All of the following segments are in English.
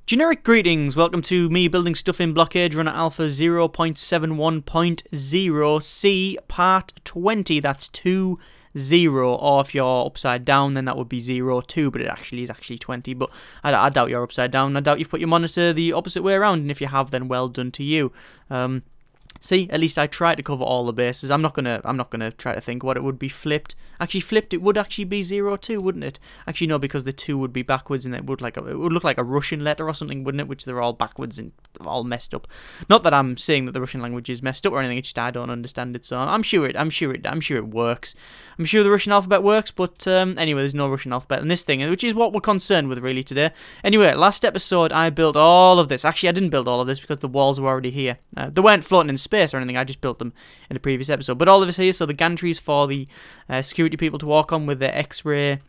Generic greetings, welcome to me building stuff in Blockade Runner Alpha 0.71.0 C Part 20, that's 2-0, or if you're upside down then that would be 0-2, but it actually is 20, but I doubt you're upside down. I doubt you've put your monitor the opposite way around, and if you have then well done to you. See, at least I tried to cover all the bases. I'm not gonna try to think what it would be flipped. Actually, flipped, it would actually be 0-2, wouldn't it? Actually, no, because the 2 would be backwards, and it would look like a Russian letter or something, wouldn't it? Which they're all backwards and all messed up. Not that I'm saying that the Russian language is messed up or anything. It's just I don't understand it. So I'm sure it works. I'm sure the Russian alphabet works. But anyway, there's no Russian alphabet in this thing, which is what we're concerned with really today. Anyway, last episode I built all of this. Actually, I didn't build all of this because the walls were already here. They weren't floating in space or anything. I just built them in the previous episode. But all of this here, so the gantries for the security people to walk on with the X-ray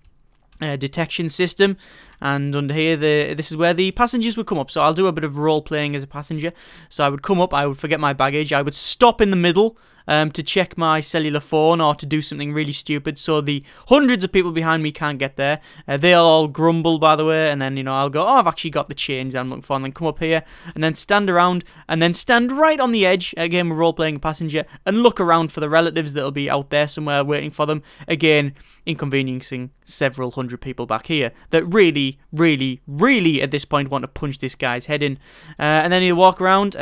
detection system, and under here this is where the passengers would come up. So I'll do a bit of role playing as a passenger. So I would come up, I would forget my baggage, I would stop in the middle to check my cellular phone or to do something really stupid, so the hundreds of people behind me can't get there. They'll all grumble, by the way, and then, you know, I'll go, oh, I've actually got the change that I'm looking for, and then come up here, and then stand around, and then stand right on the edge, again, we're role-playing a passenger, and look around for the relatives that'll be out there somewhere waiting for them, again, inconveniencing several hundred people back here that really, really, really, at this point, want to punch this guy's head in. And then he'll walk around,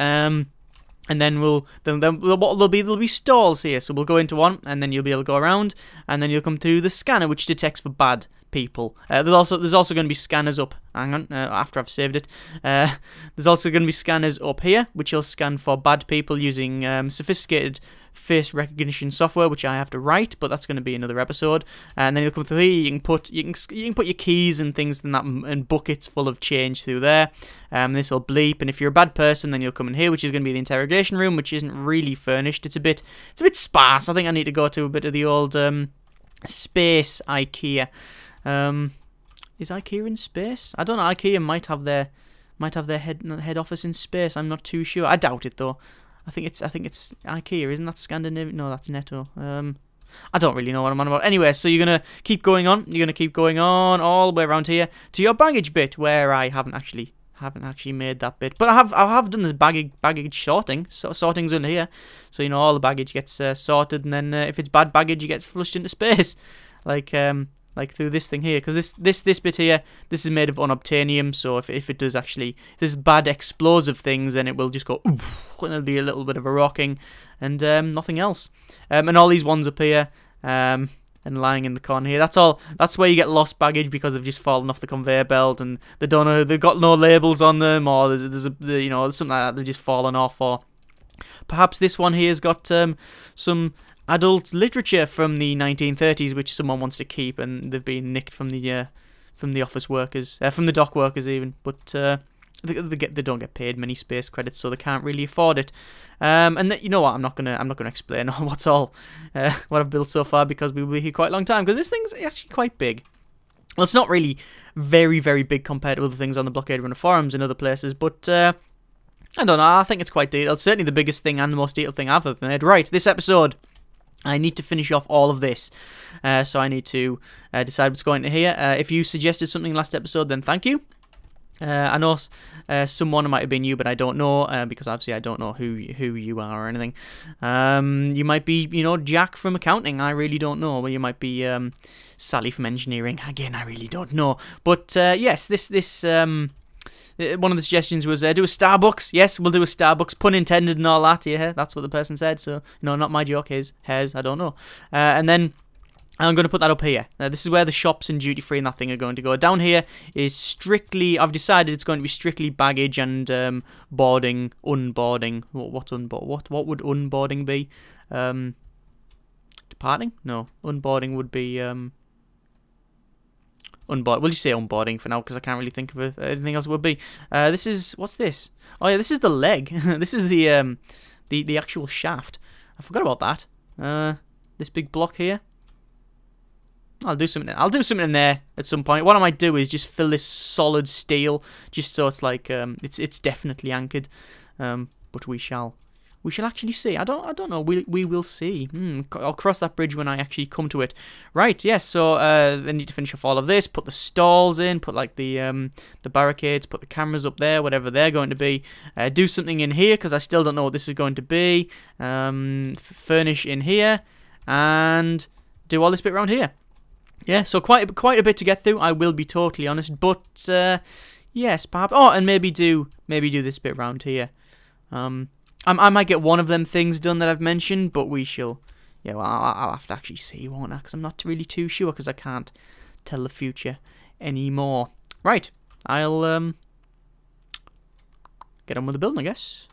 and then there'll be stalls here, so we'll go into one, and then you'll be able to go around, and then you'll come to the scanner, which detects for bad people. There's also going to be scanners up. Hang on, after I've saved it. There's also going to be scanners up here, which will scan for bad people using sophisticated face recognition software, which I have to write, but that's going to be another episode. And then you'll come through here. You can put your keys and things and buckets full of change through there. This will bleep, and if you're a bad person, then you'll come in here, which is going to be the interrogation room, which isn't really furnished. It's a bit sparse. I think I need to go to a bit of the old space IKEA. Is IKEA in space? I don't know. IKEA might have their head office in space. I'm not too sure. I doubt it though. I think it's IKEA. Isn't that Scandinavian? No, that's Netto. I don't really know what I'm on about. Anyway, so you're gonna keep going on. You're gonna keep going on all the way around here to your baggage bit, where I haven't actually made that bit, but I have done this baggage sorting. So sorting's under here, so you know all the baggage gets sorted, and then if it's bad baggage, you get flushed into space, like through this thing here, because this bit here, this is made of unobtainium, so if it does actually, if there's bad explosive things, then it will just go oof, and there'll be a little bit of a rocking, and nothing else. And all these ones up here, and lying in the corner here, that's where you get lost baggage because they've just fallen off the conveyor belt, and they don't know, they've got no labels on them, or there's you know, something like that, they've just fallen off, or perhaps this one here's got some adult literature from the 1930s, which someone wants to keep, and they've been nicked from the office workers, from the dock workers even. But they don't get paid many space credits, so they can't really afford it. And you know what? I'm not gonna explain what I've built so far, because we will be here quite a long time. Because this thing's actually quite big. Well, it's not really very, very big compared to other things on the Blockade Runner forums and other places, but I don't know. I think it's quite detailed. Certainly the biggest thing and the most detailed thing I've ever made. Right, this episode, I need to finish off all of this, so I need to decide what's going to here. If you suggested something last episode, then thank you. I know someone might have been you, but I don't know, because obviously I don't know who you are or anything. You might be, you know, Jack from accounting. I really don't know. Well, you might be Sally from engineering. Again, I really don't know. But yes, this one of the suggestions was do a Starbucks. Yes, we'll do a Starbucks, pun intended and all that. Yeah, that's what the person said. So, no, not my joke. Hers, I don't know. And then I'm going to put that up here. This is where the shops and duty free and that thing are going to go. Down here is strictly, I've decided it's going to be strictly baggage and boarding, unboarding. What would unboarding be? Departing? No, unboarding would be we'll just say unboarding for now, because I can't really think of anything else it would be. This is, what's this? Oh yeah, this is the leg. This is the actual shaft. I forgot about that. This big block here. I'll do something in there at some point. What I might do is just fill this solid steel, just so it's like it's definitely anchored. But we shall We shall actually see. I don't know. We will see. I'll cross that bridge when I actually come to it. Right, yes, so they need to finish off all of this, put the stalls in, put like the barricades, put the cameras up there, whatever they're going to be. Do something in here, because I still don't know what this is going to be. Furnish in here, and do all this bit around here. Yeah, so quite a bit to get through, I will be totally honest, but yes, perhaps. Oh, and maybe do this bit around here. I might get one of them things done that I've mentioned, but we shall. Yeah, well, I'll have to actually see, won't I? Because I'm not really too sure, because I can't tell the future anymore. Right, I'll get on with the building, I guess.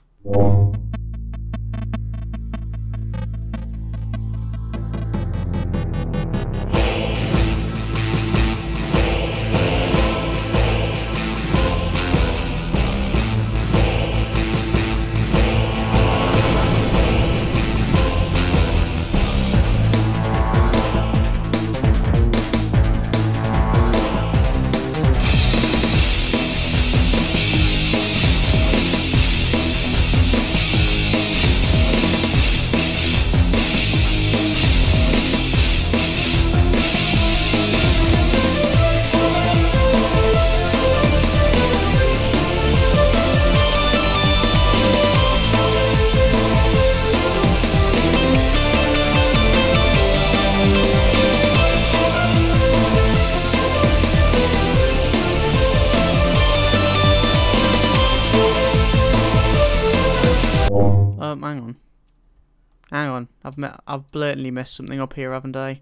Hang on. I've blatantly messed something up here, haven't I?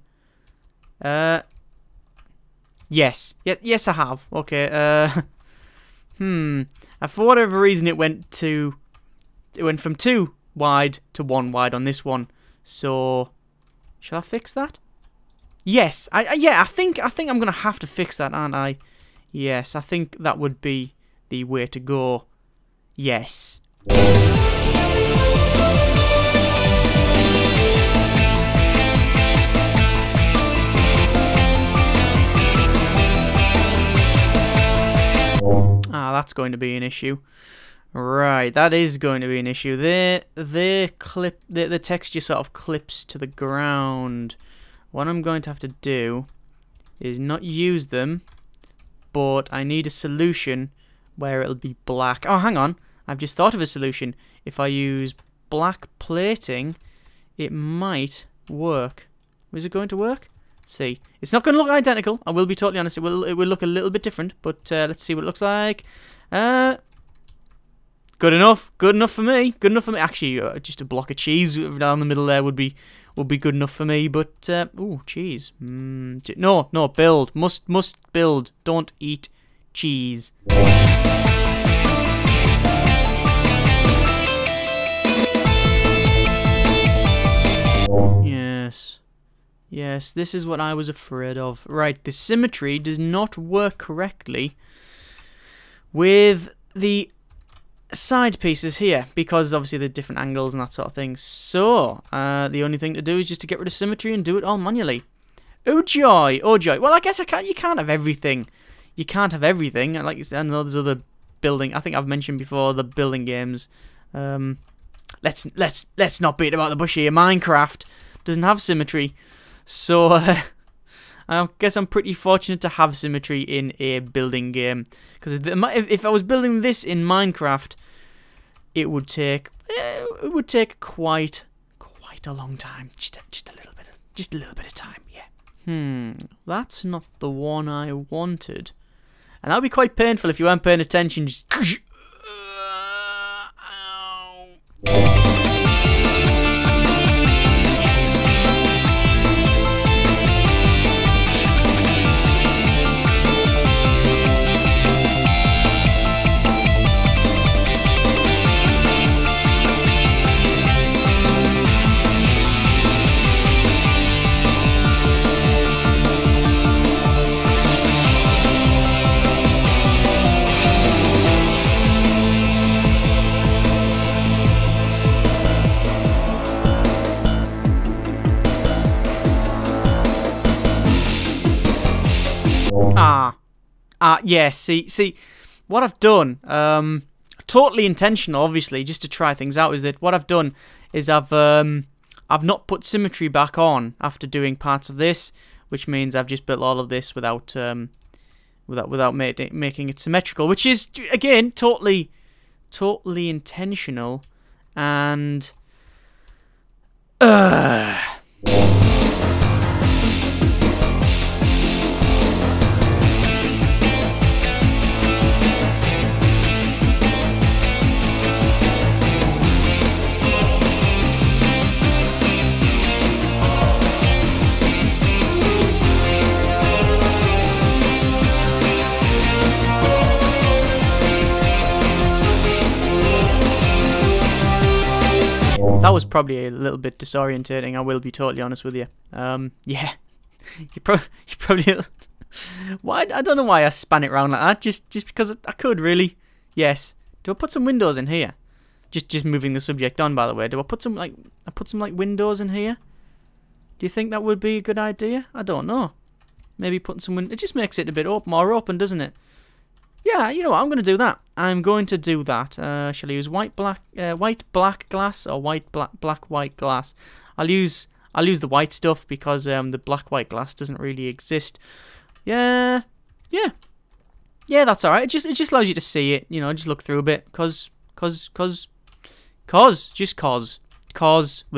Yes. Yes, I have. Okay. For whatever reason, it went from 2 wide to 1 wide on this one. So, shall I fix that? Yes. I think I'm gonna have to fix that, aren't I? Yes. I think that would be the way to go. Yes. That's going to be an issue. Right, that is going to be an issue. The texture sort of clips to the ground. What I'm going to have to do is not use them, but I need a solution where it'll be black. Oh, hang on. I've just thought of a solution. If I use black plating, it might work. Is it going to work? Let's see. It's not going to look identical. I will be totally honest. It will look a little bit different, but let's see what it looks like. Good enough. Good enough for me. Good enough for me. Actually, just a block of cheese down the middle there would be good enough for me. But ooh, cheese. No, build. Must build. Don't eat cheese. Yes, this is what I was afraid of. Right, the symmetry does not work correctly with the side pieces here, because obviously they're different angles and that sort of thing. So, the only thing to do is just to get rid of symmetry and do it all manually. Oh joy, oh joy. Well, I guess you can't have everything. You can't have everything. Like I know there's other building. I think I've mentioned before the building games. Let's not beat about the bush here. Minecraft doesn't have symmetry. So, I guess I'm pretty fortunate to have symmetry in a building game. Because if I was building this in Minecraft, it would take quite a long time. Just a little bit of time, yeah. That's not the one I wanted. And that would be quite painful if you weren't paying attention. Just yes, see, what I've done, totally intentional, obviously, just to try things out, is that what I've done is I've not put symmetry back on after doing parts of this, which means I've just built all of this without making it symmetrical, which is, again, totally intentional, and that was probably a little bit disorientating, I will be totally honest with you. Yeah. you probably... Why? I don't know why I span it around like that, just because I could, really. Yes. Do I put some windows in here? Just moving the subject on, by the way. Do I put some, like... windows in here? Do you think that would be a good idea? I don't know. Maybe putting some windows... It just makes it a bit more open, doesn't it? Yeah, you know what, I'm going to do that. I'm going to do that. Shall I use white black glass or white glass? I'll use the white stuff because the black white glass doesn't really exist. Yeah, that's all right. It just allows you to see it. You know, just look through a bit. Cause with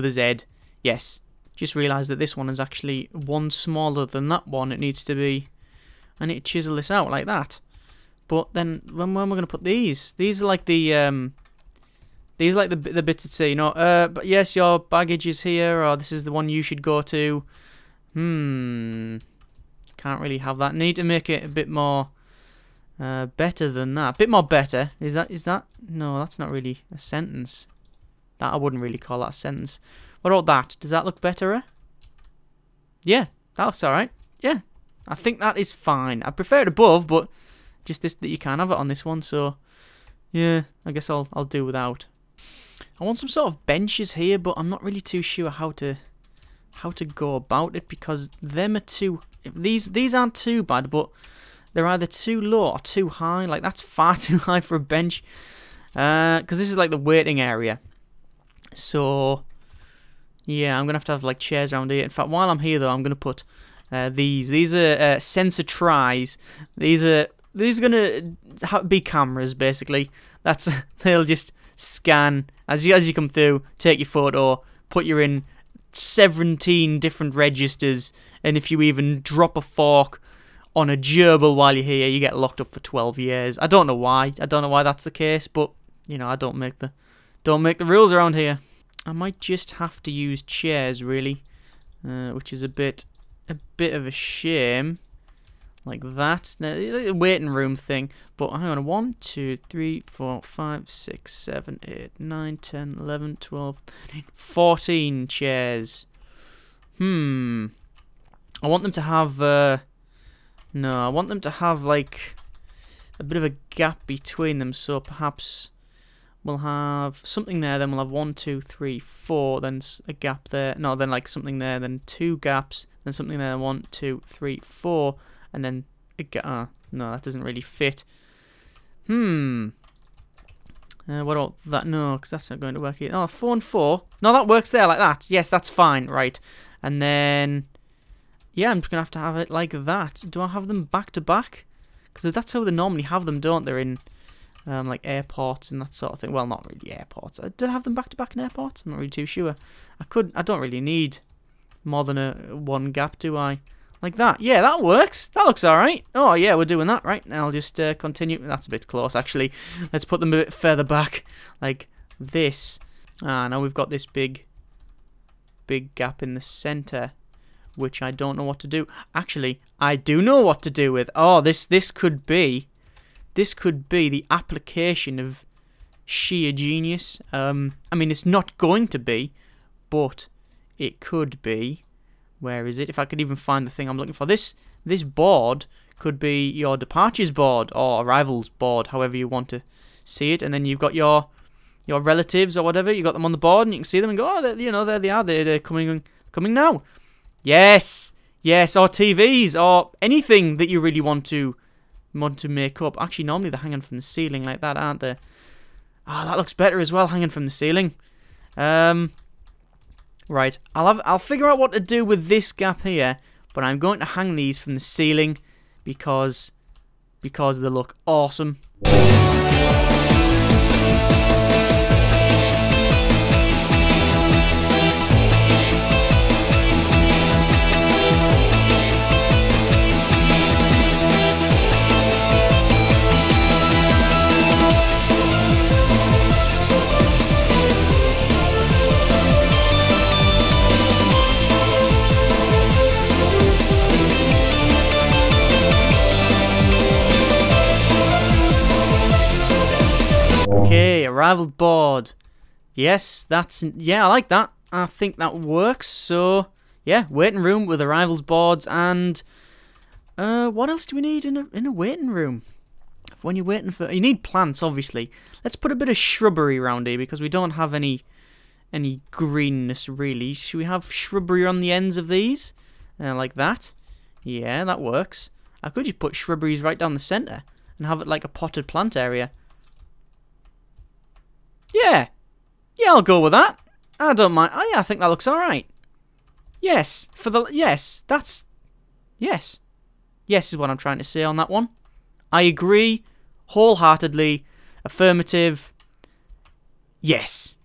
a Z. Yes. Just realised that this one is actually one smaller than that one. It needs to be. I need to chisel this out like that. But then, when am I going to put these? These are like the bits that say, you know, but yes, your baggage is here, or this is the one you should go to. Can't really have that. Need to make it a bit more better than that. A bit more better. Is that? No, that's not really a sentence. That I wouldn't really call that a sentence. What about that? Does that look better? Yeah, that looks alright. Yeah, I think that is fine. I prefer it above, but just this that you can't have it on this one, so yeah, I guess I'll do without. I want some sort of benches here, but I'm not really too sure how to go about it, because them are too... These aren't too bad, but they're either too low or too high. Like, that's far too high for a bench, because this is like the waiting area. So yeah, I'm gonna have to have like chairs around here. In fact, while I'm here though, I'm gonna put these are sensor tries. These are gonna be cameras, basically. They'll just scan as you come through, take your photo, put you in 17 different registers, and if you even drop a fork on a gerbil while you're here, you get locked up for 12 years. I don't know why. I don't know why that's the case, but you know, I don't make the rules around here. I might just have to use chairs, really, which is a bit of a shame. Like that. Now, the waiting room thing. But hang on. 1, 2, 3, 4, 5, 6, 7, 8, 9, 10, 11, 12, 13, 14 chairs. I want them to have... no, I want them to have, like, a bit of a gap between them. So perhaps we'll have something there, then we'll have 1, 2, 3, 4, then a gap there. No, then like something there, then 2 gaps, then something there, 1, 2, 3, 4. And then a gap. No, that doesn't really fit. What about that? No, because that's not going to work here. Oh, 4 and 4. No, that works there like that. Yes, that's fine. Right. And then, yeah, I'm just going to have it like that. Do I have them back to back? Because that's how they normally have them, don't they? In like airports and that sort of thing. Well, not really airports. Do I have them back to back in airports? I'm not really too sure. I don't really need more than one gap, do I? Like that. Yeah, that works. That looks alright. Oh, yeah, we're doing that. Right, now I'll just continue. That's a bit close, actually. Let's put them a bit further back. Like this. Now we've got this big gap in the centre, which I don't know what to do. Actually, I do know what to do with. Oh, this could be the application of sheer genius. I mean, it's not going to be, but it could be. Where is it? If I could even find the thing I'm looking for. This board could be your departures board or arrivals board, however you want to see it. And then you've got your relatives or whatever. You got them on the board, and you can see them and go, oh, there they are. They're coming now. Yes, or TVs or anything that you really want to make up. Actually, normally they're hanging from the ceiling like that, aren't they? Ah, that looks better as well, hanging from the ceiling. Right, I'll figure out what to do with this gap here, but I'm going to hang these from the ceiling because they look awesome. Okay, a rivaled board. Yes, yeah, I like that. I think that works. So, yeah, waiting room with a rivals boards and what else do we need in a waiting room? When you're waiting for, you need plants, obviously. Let's put a bit of shrubbery around here because we don't have any greenness really. Should we have shrubbery on the ends of these? Like that? Yeah, that works. I could just put shrubberies right down the centre and have it like a potted plant area. Yeah, I'll go with that. I don't mind. Oh, yeah, I think that looks all right. Yes, yes is what I'm trying to say on that one. I agree wholeheartedly. Affirmative. Yes.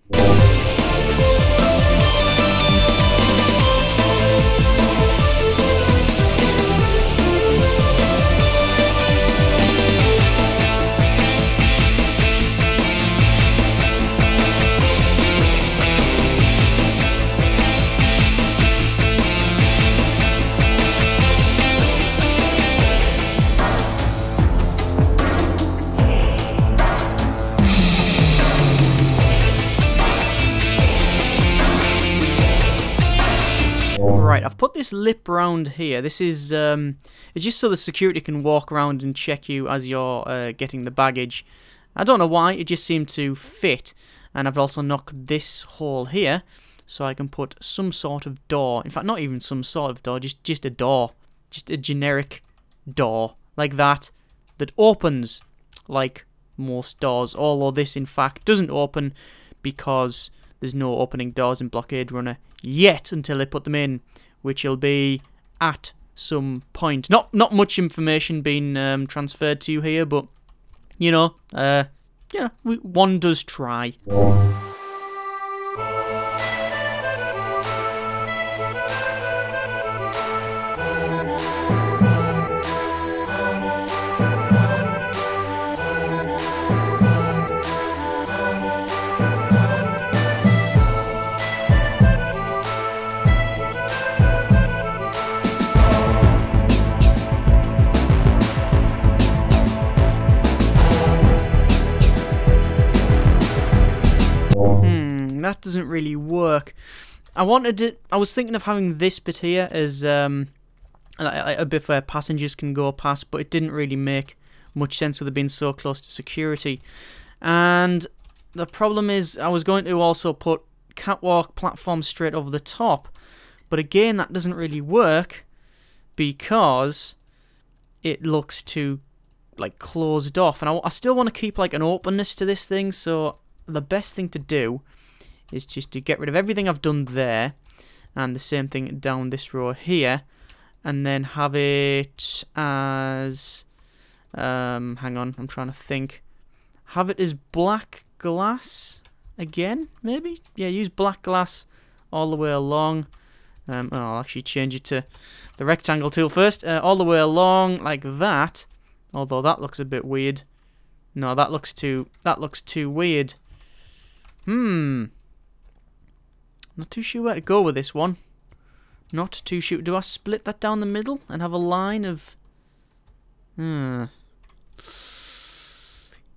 Right, I've put this lip round here. This is it's just so the security can walk around and check you as you're getting the baggage. I don't know why, it just seemed to fit. And I've also knocked this hole here so I can put some sort of door. In fact, not even some sort of door, just a door. Just a generic door like that opens like most doors. Although this, in fact, doesn't open because there's no opening doors in Blockade Runner yet until they put them in, which will be at some point. Not much information being transferred to you here, but you know, one does try. That doesn't really work. I was thinking of having this bit here as a bit where passengers can go past, but it didn't really make much sense with it being so close to security. And the problem is, I was going to also put catwalk platforms straight over the top, but again, that doesn't really work because it looks too like closed off, and I still want to keep like an openness to this thing. So the best thing to do is just to get rid of everything I've done there, and the same thing down this row here, and then have it as hang on, I'm trying to think. Have it as black glass again, maybe? Yeah, use black glass all the way along. I'll actually change it to the rectangle tool first. All the way along like that. Although that looks a bit weird. No, that looks too weird. Not too sure where to go with this one. Not too sure. Do I split that down the middle and have a line of...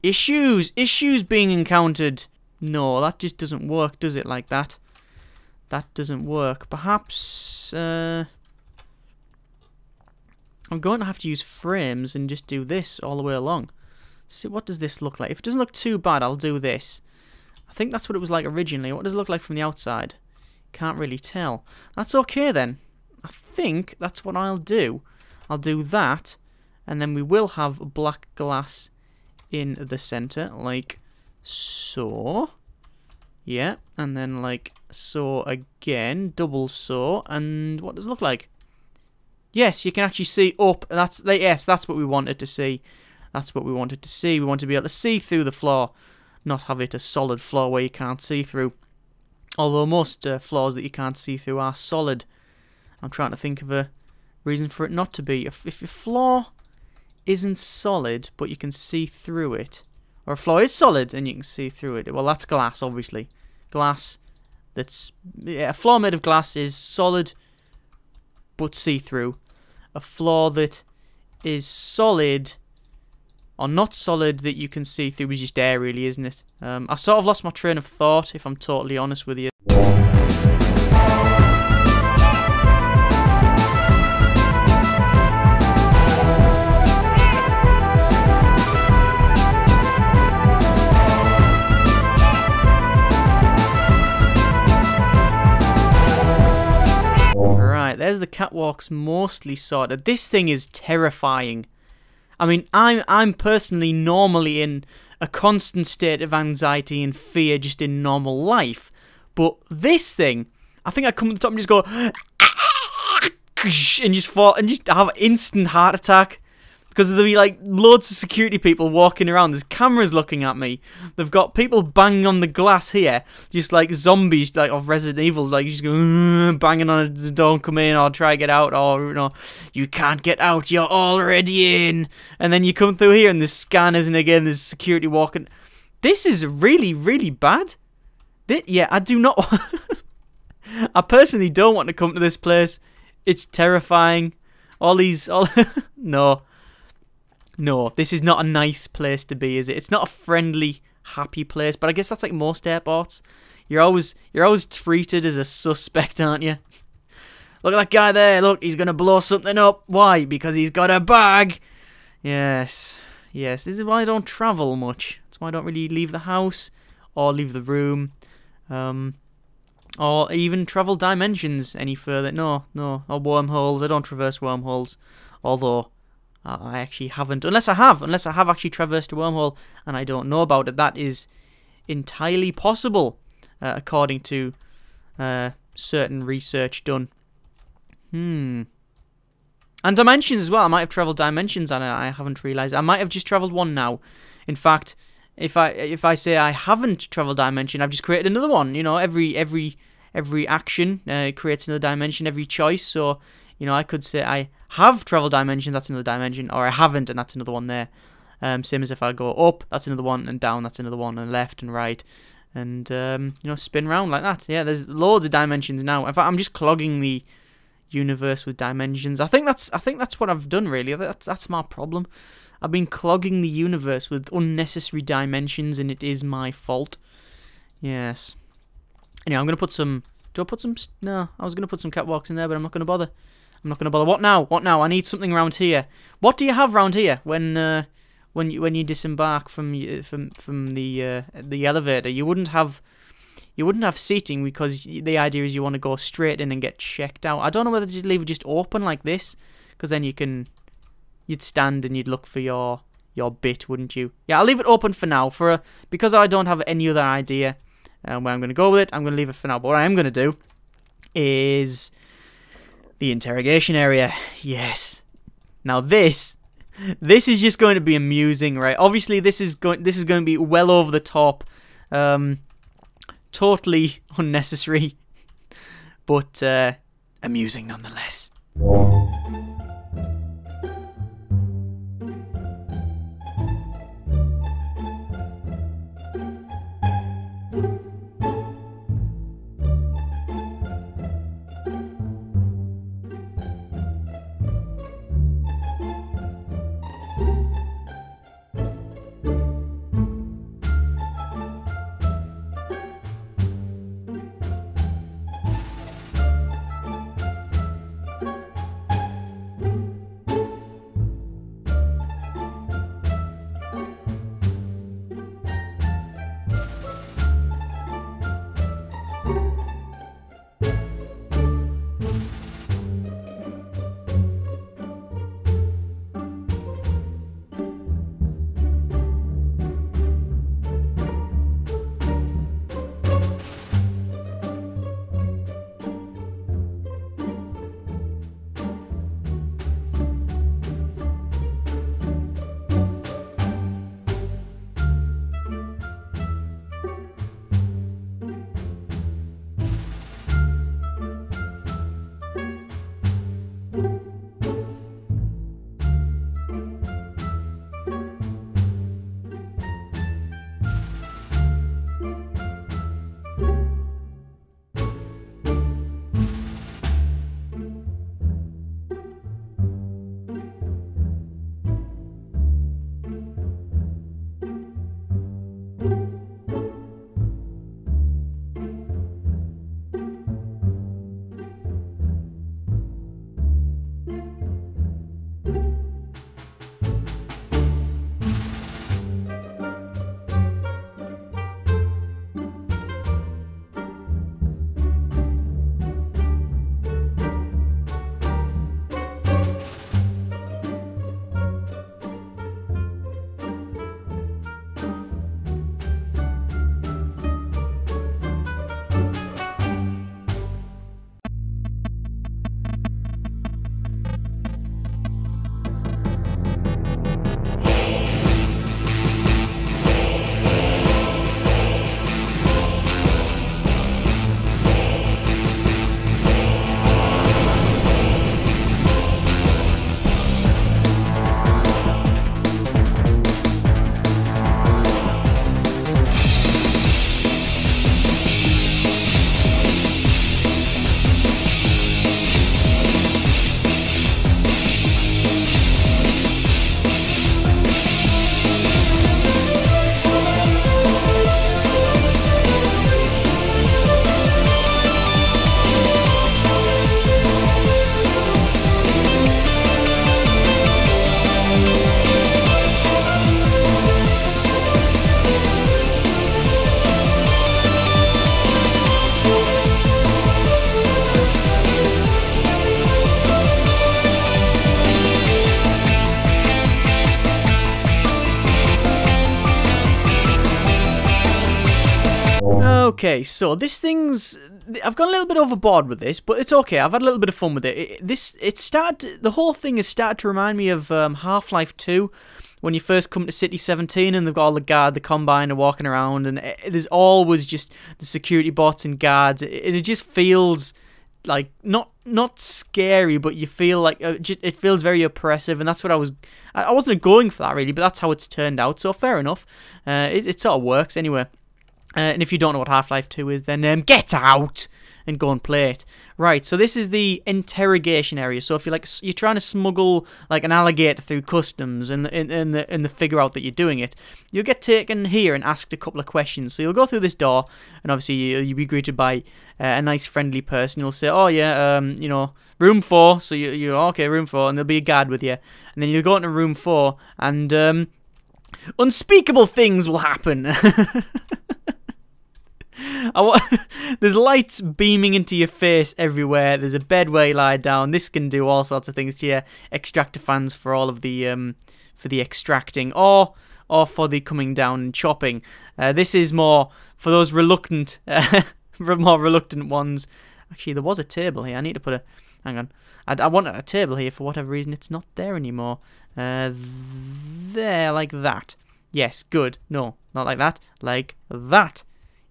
Issues being encountered. No, that just doesn't work, does it, like that? That doesn't work. Perhaps... I'm going to have to use frames and just do this all the way along. See, what does this look like? If it doesn't look too bad, I'll do this. I think that's what it was like originally. What does it look like from the outside? Can't really tell. That's okay then. I think that's what I'll do. I'll do that, and then we will have black glass in the center, like so. Yeah, and then like so again, double so, and what does it look like? Yes, you can actually see up. Yes, that's what we wanted to see. That's what we wanted to see. We want to be able to see through the floor, not have it a solid floor where you can't see through. Although most floors that you can't see through are solid. I'm trying to think of a reason for it not to be. If your floor isn't solid, but you can see through it, or a floor is solid and you can see through it, well, that's glass, obviously. Glass. A floor made of glass is solid, but see-through. A floor that is solid, or not solid, that you can see through is just air, really, isn't it? I sort of lost my train of thought, if I'm totally honest with you. There's the catwalks mostly sorted. This thing is terrifying. I mean, I'm personally normally in a constant state of anxiety and fear just in normal life. But this thing, I think I come to the top and just go and just fall and just have an instant heart attack. Because there'll be like loads of security people walking around. There's cameras looking at me. They've got people banging on the glass here, just like zombies, like of Resident Evil, like just going banging on the don't come in or try to get out, or you know, you can't get out, you're already in. And then you come through here and there's scanners and again there's security walking. This is really, really bad. Yeah, I do not. I personally don't want to come to this place. It's terrifying. No. No, this is not a nice place to be, is it? It's not a friendly, happy place, but I guess that's like most airports. You're always treated as a suspect, aren't you? Look at that guy there, look, he's gonna blow something up. Why? Because he's got a bag. Yes. Yes, this is why I don't travel much. That's why I don't really leave the house, or leave the room, or even travel dimensions any further. No, or wormholes. I don't traverse wormholes, although I actually haven't, unless I have actually traversed a wormhole and I don't know about it. That is entirely possible, according to certain research done. And dimensions as well. I might have travelled dimensions and I haven't realised. I might have just travelled one now. In fact, if I say I haven't travelled dimension, I've just created another one. You know, every action creates another dimension, every choice. So, you know, I could say I have travelled dimensions, that's another dimension, or I haven't, and that's another one there. Same as if I go up, that's another one, and down, that's another one, and left and right, and you know, spin around like that. Yeah, there's loads of dimensions now. In fact, I'm just clogging the universe with dimensions. I think that's what I've done, really. That's my problem. I've been clogging the universe with unnecessary dimensions, and it is my fault. Yes. Anyway, I'm gonna put some. Do I put some? No, I was gonna put some catwalks in there, but I'm not gonna bother. I'm not gonna bother. What now? What now? I need something around here. What do you have around here when you disembark from the elevator? You wouldn't have seating, because the idea is you want to go straight in and get checked out. I don't know whether to leave it just open like this, because then you'd stand and you'd look for your bit, wouldn't you? Yeah, I'll leave it open for now because I don't have any other idea where I'm going to go with it. I'm going to leave it for now. But what I am going to do is the interrogation area. Yes. Now this is just going to be amusing, right? Obviously, this is going to be well over the top, totally unnecessary, but amusing nonetheless. okay, so this thing's... I've gone a little bit overboard with this, but it's okay. I've had a little bit of fun with it. The whole thing has started to remind me of Half-Life 2, when you first come to City 17 and they've got all the Combine are walking around, and there's always just the security bots and guards, and it just feels like not scary, but you feel like it feels very oppressive, and that's what I wasn't going for that really, but that's how it's turned out. So fair enough. It sort of works anyway. And if you don't know what Half-Life 2 is, then get out and go and play it. Right, so this is the interrogation area. So if you're trying to smuggle like an alligator through customs and the figure out that you're doing it, you'll get taken here and asked a couple of questions. So you'll go through this door, and obviously you'll be greeted by a nice friendly person. You'll say, oh yeah, room 4. So you're okay, room 4, and there'll be a guard with you. And then you'll go into room 4, and unspeakable things will happen. There's lights beaming into your face everywhere. There's a bed where you lie down. This can do all sorts of things to your extractor fans for all of the for the extracting or for the coming down and chopping. This is more for those reluctant, more reluctant ones. Actually, there was a table here. I need to put a. Hang on. I wanted a table here for whatever reason. It's not there anymore. There, like that. Yes, good. No, not like that. Like that.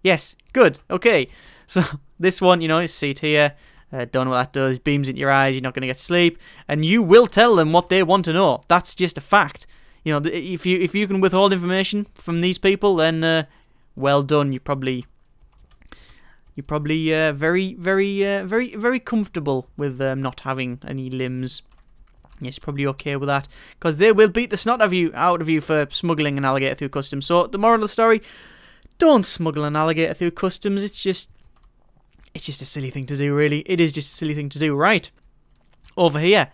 Yes, good. Okay, so this one, you seat here, don't know what that does, beams into your eyes, you're not going to get sleep, and you will tell them what they want to know. That's just a fact. If you can withhold information from these people, then well done. You're probably very comfortable with not having any limbs. Yes, probably okay with that, because they will beat the snot out of you for smuggling an alligator through customs. So the moral of the story: don't smuggle an alligator through customs. It's just a silly thing to do, really. It is just a silly thing to do. Right, over here.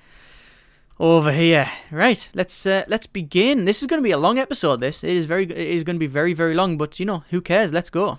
Right, let's begin. This is going to be a long episode. It is going to be very, very long. But who cares? Let's go.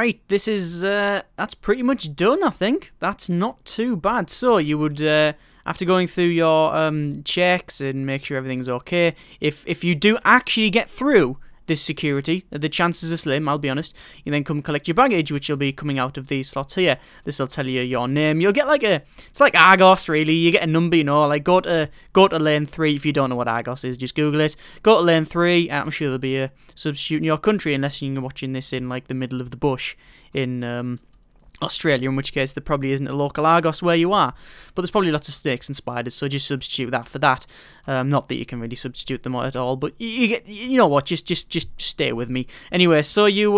Right, this is, that's pretty much done, I think. That's not too bad. So, you would, after going through your checks and make sure everything's okay, if you do actually get through this security, the chances are slim, I'll be honest. You then come collect your baggage, which will be coming out of these slots here. This will tell you your name. You'll get like it's like Argos, really. You get a number, you know, like go to lane 3. If you don't know what Argos is, just Google it. Go to lane 3, I'm sure there'll be a substitute in your country, unless you're watching this in like the middle of the bush in Australia, in which case there probably isn't a local Argos where you are, but there's probably lots of snakes and spiders, so just substitute that for that. Not that you can really substitute them at all, but you get, you know what, just stay with me. Anyway, so you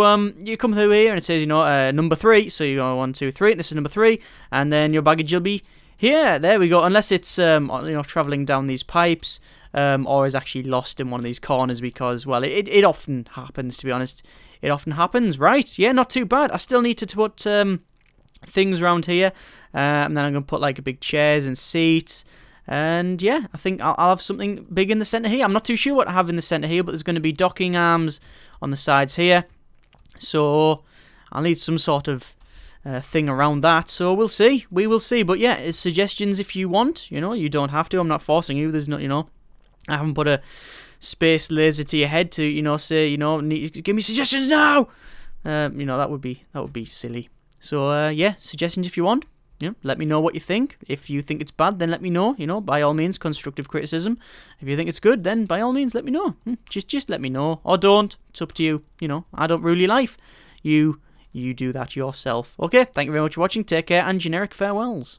come through here and it says, you know, number 3, so you go 1, 2, 3, and this is number 3, and then your baggage will be here. There we go. Unless it's you know, traveling down these pipes, or is actually lost in one of these corners, because, well, it often happens, to be honest. It often happens. Right, yeah, not too bad. I still need to put things around here, and then I'm going to put like big chairs and seats, and yeah, I think I'll have something big in the centre here. I'm not too sure what I have in the centre here, but there's going to be docking arms on the sides here, so I'll need some sort of thing around that, so we'll see, we will see. But yeah, it's suggestions if you want, you know, you don't have to, I'm not forcing you, there's not, you know, I haven't put a space laser to your head to, you know, say, you know, give me suggestions now, you know, that would be silly. So, yeah, suggestions if you want. You know, let me know what you think. If you think it's bad, then let me know. You know, by all means, constructive criticism. If you think it's good, then by all means, let me know. Just let me know. Or don't. It's up to you. You know, I don't rule your life. You do that yourself. Okay, thank you very much for watching. Take care and generic farewells.